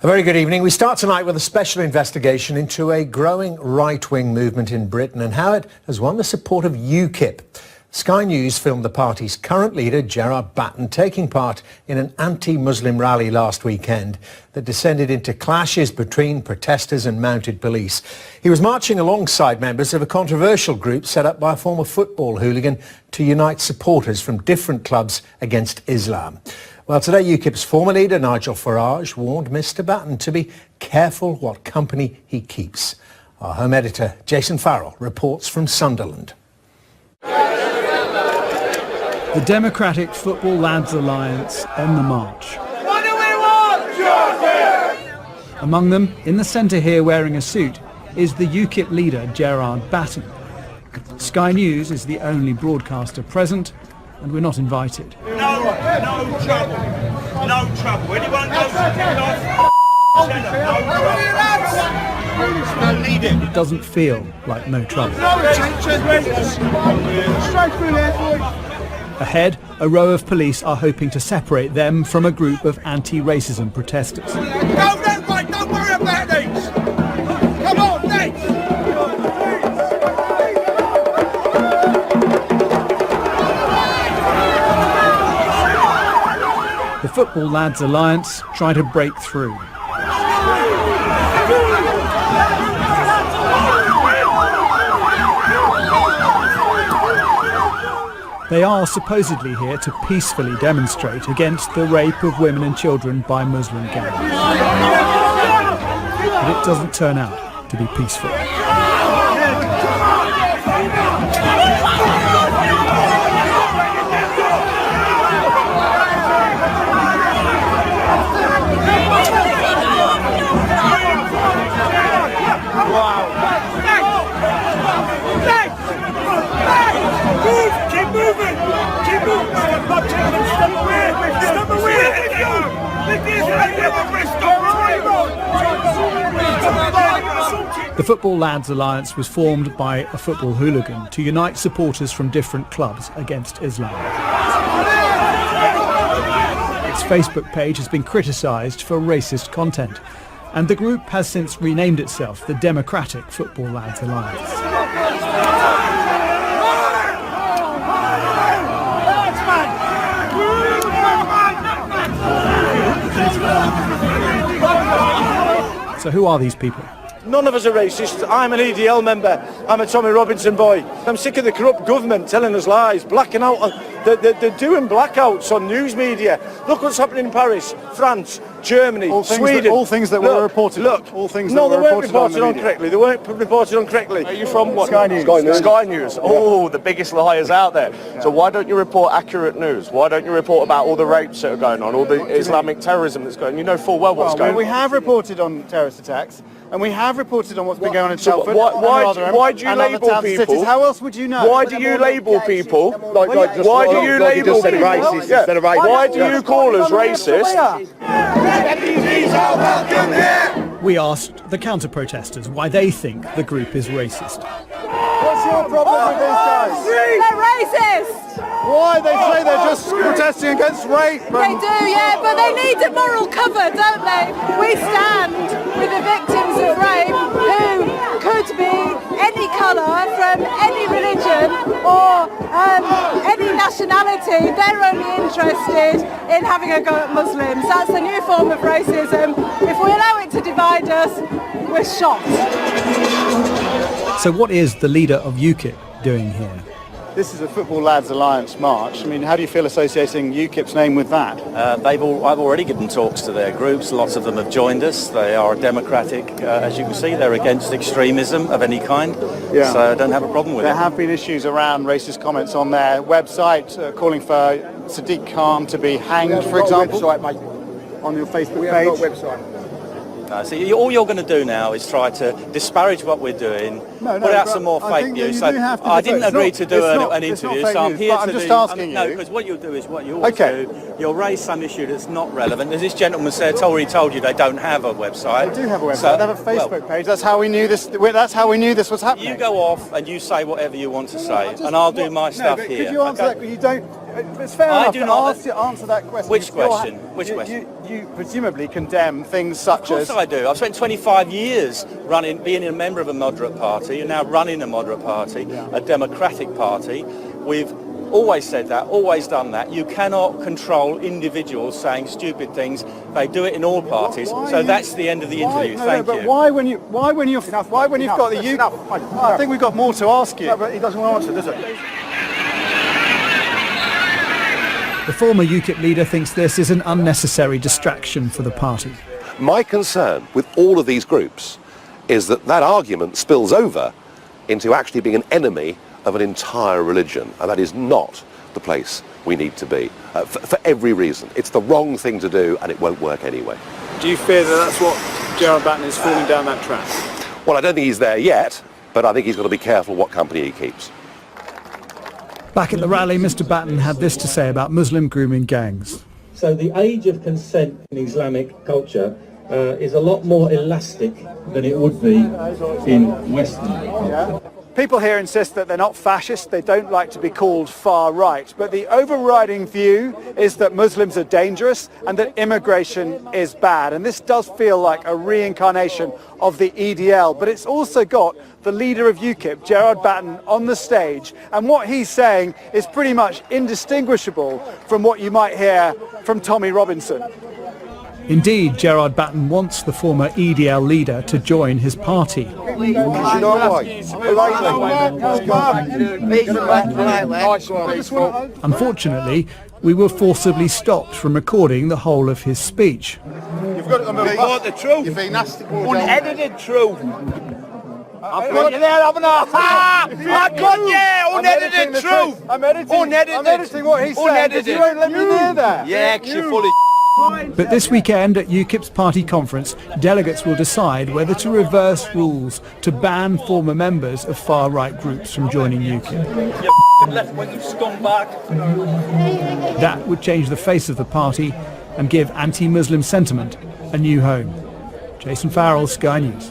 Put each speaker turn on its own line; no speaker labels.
A very good evening. We start tonight with a special investigation into a growing right-wing movement in Britain and how it has won the support of UKIP. Sky News filmed the party's current leader, Gerard Batten, taking part in an anti-Muslim rally last weekend that descended into clashes between protesters and mounted police. He was marching alongside members of a controversial group set up by a former football hooligan to unite supporters from different clubs against Islam. Well, today UKIP's former leader, Nigel Farage, warned Mr Batten to be careful what company he keeps. Our home editor, Jason Farrell, reports from Sunderland.
The Democratic Football Lads Alliance on the march.
What do we want? Justice!
Among them, in the centre here wearing a suit, is the UKIP leader Gerard Batten. Sky News is the only broadcaster present, and we're not invited.
No trouble. No trouble. Anyone goes to no trouble.
It doesn't feel like no trouble. Ahead, a row of police are hoping to separate them from a group of anti-racism protesters.
Don't worry about these. Come on, next.
The Football Lads Alliance try to break through. They are supposedly here to peacefully demonstrate against the rape of women and children by Muslim gangs. But it doesn't turn out to be peaceful. The Football Lads Alliance was formed by a football hooligan to unite supporters from different clubs against Islam. Its Facebook page has been criticised for racist content, and the group has since renamed itself the Democratic Football Lads Alliance. So who are these people?
None of us are racist. I'm an EDL member. I'm a Tommy Robinson boy. I'm sick of the corrupt government telling us lies, blacking out. They're doing blackouts on news media. Look what's happening in Paris, France, Germany, Sweden.
All things that were reported.
Look,
all things
no,
that
they
were
weren't reported on correctly. They weren't reported on correctly.
Are you from what?
Sky News.
Sky News. Oh, the biggest liars out there. Yeah. So why don't you report accurate news? Why don't you report about all the rapes that are going on, all the Islamic terrorism that's going on? You know full well what's going on.
We have reported on terrorist attacks, and we have reported on what's been going on in Telford.
Why do you label people?
How else would you know?
Why do you label people? Why do you label people? Why do you call us racist?
We asked the counter-protesters why they think the group is racist.
What's your problem with these guys?
They're racist!
Why? They say they're just protesting against rape.
They do, yeah, but they need a moral cover, don't they? We stand with the victims of rape who could be any colour, from any religion or any nationality. They're only interested in having a go at Muslims. That's a new form of racism. If we allow it to divide us, we're shot.
So what is the leader of UKIP doing here?
This is a Football Lads Alliance march. I mean, how do you feel associating UKIP's name with that?
I've already given talks to their groups. Lots of them have joined us. They are democratic, as you can see. They're against extremism of any kind.
Yeah.
So I don't have a problem with it.
There have been issues around racist comments on their website, calling for Sadiq Khan to be hanged, for example.
Website, mate.
On your Facebook
We
page.
have got a website.
See, all you're going to do now is try to disparage what we're doing, put out some more fake news. So I didn't agree to do an interview, so I'm here to
I'm just asking you.
No, because what you'll do is what you always do. You'll raise some issue that's not relevant. As this gentleman said, already told you they don't have a website.
They do have a website. They have a Facebook page. That's how we knew this. That's how we knew this was happening.
You go off and you say whatever you want to say, and I'll do my stuff here.
Could you answer that? You don't. it's fair enough
I do not
to answer that question.
Which question? Which question?
You presumably condemn things such as...
Of course I do. I've spent 25 years being a member of a moderate party and now running a moderate party, a democratic party. We've always said that, always done that. You cannot control individuals saying stupid things. They do it in all parties. So that's the end of the interview. Thank you.
Why when you've got the UKIP? I think we've got more to ask you.
No, but he doesn't want to answer, does he?
The former UKIP leader thinks this is an unnecessary distraction for the party.
My concern with all of these groups is that argument spills over into actually being an enemy of an entire religion, and that is not the place we need to be, for every reason. It's the wrong thing to do, and it won't work anyway.
Do you fear that that's what Gerard Batten is falling down that track?
Well, I don't think he's there yet, but I think he's got to be careful what company he keeps.
Back at the rally, Mr. Batten had this to say about Muslim grooming gangs.
So the age of consent in Islamic culture is a lot more elastic than it would be in Western.
People here insist that they're not fascist, they don't like to be called far right, but the overriding view is that Muslims are dangerous and that immigration is bad. And this does feel like a reincarnation of the EDL, but it's also got the leader of UKIP, Gerard Batten, on the stage, and what he's saying is pretty much indistinguishable from what you might hear from Tommy Robinson.
Indeed, Gerard Batten wants the former EDL leader to join his party.
You know why?
Unfortunately, we were forcibly stopped from recording the whole of his speech.
You've got to report the truth. You're being nasty. Unedited truth. I've got you there, haven't I? I got you! Unedited truth! I'm editing what he's saying, because you won't let me near that. Yeah, because you're full of
But this weekend at UKIP's party conference, delegates will decide whether to reverse rules to ban former members of far-right groups from joining UKIP.
You left-wing scumbag.
That would change the face of the party and give anti-Muslim sentiment a new home. Jason Farrell, Sky News.